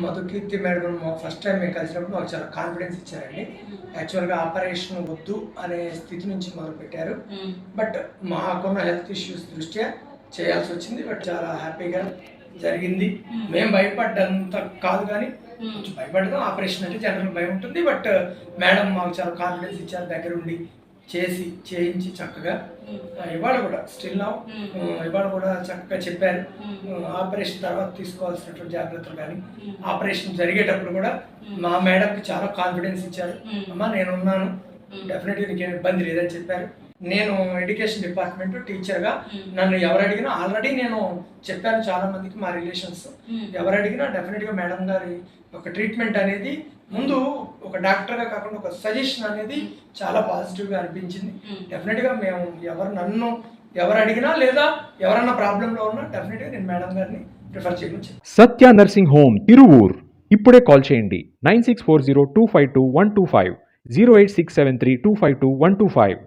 మధుకీర్తి madam first time మేము కలిసినప్పుడు మాకు చాలా కాన్ఫిడెన్స్ ఇచ్చారండి. యాక్చువల్గా ఆపరేషన్ వద్దు అనే స్థితి నుంచి మొదలుపెట్టారు. బట్ మాకున్న హెల్త్ ఇష్యూస్ దృష్ట్యా చేయాల్సి వచ్చింది. బట్ చాలా హ్యాపీగా జరిగింది. మేము భయపడ్డంత కాదు, కానీ కొంచెం భయపడ్డాం. ఆపరేషన్ అంటే జనరల్ భయం ఉంటుంది. బట్ మేడం మాకు చాలా కాన్ఫిడెన్స్ ఇచ్చారు, దగ్గరుండి చేయించి చక్కగా ఇవాళ కూడా స్టిల్ నౌ ఇవాళ కూడా చక్కగా చెప్పారు. ఆపరేషన్ తర్వాత తీసుకోవాల్సినటువంటి జాగ్రత్తలు కానీ ఆపరేషన్ జరిగేటప్పుడు కూడా మా మేడంకి చాలా కాన్ఫిడెన్స్ ఇచ్చారు. అమ్మా నేనున్నాను, డెఫినెట్గా నీకేం ఇబ్బంది లేదని చెప్పారు. నేను ఎడ్యుకేషన్ డిపార్ట్మెంట్ టీచర్గా నన్ను ఎవరు అడిగినా ఆల్రెడీ నేను చెప్పాను చాలా మందికి, మా రిలేషన్స్ ఎవరు అడిగినా డెఫినెట్గా మేడం గారి ఒక ట్రీట్మెంట్ అనేది ముందు ఒక డాక్టర్గా కాకుండా ఒక సజెషన్ అనేది చాలా పాజిటివ్గా అనిపించింది. డెఫినెట్గా మేము నన్ను ఎవరు అడిగినా లేదా ఎవరన్నా ప్రాబ్లంలో ఉన్నా డెఫినెట్గా నేను మేడం గారిని ప్రిఫర్ చేయవచ్చు. సత్య నర్సింగ్ హోమ్ తిరువూర్. ఇప్పుడే కాల్ చేయండి 9640252125 08673252125.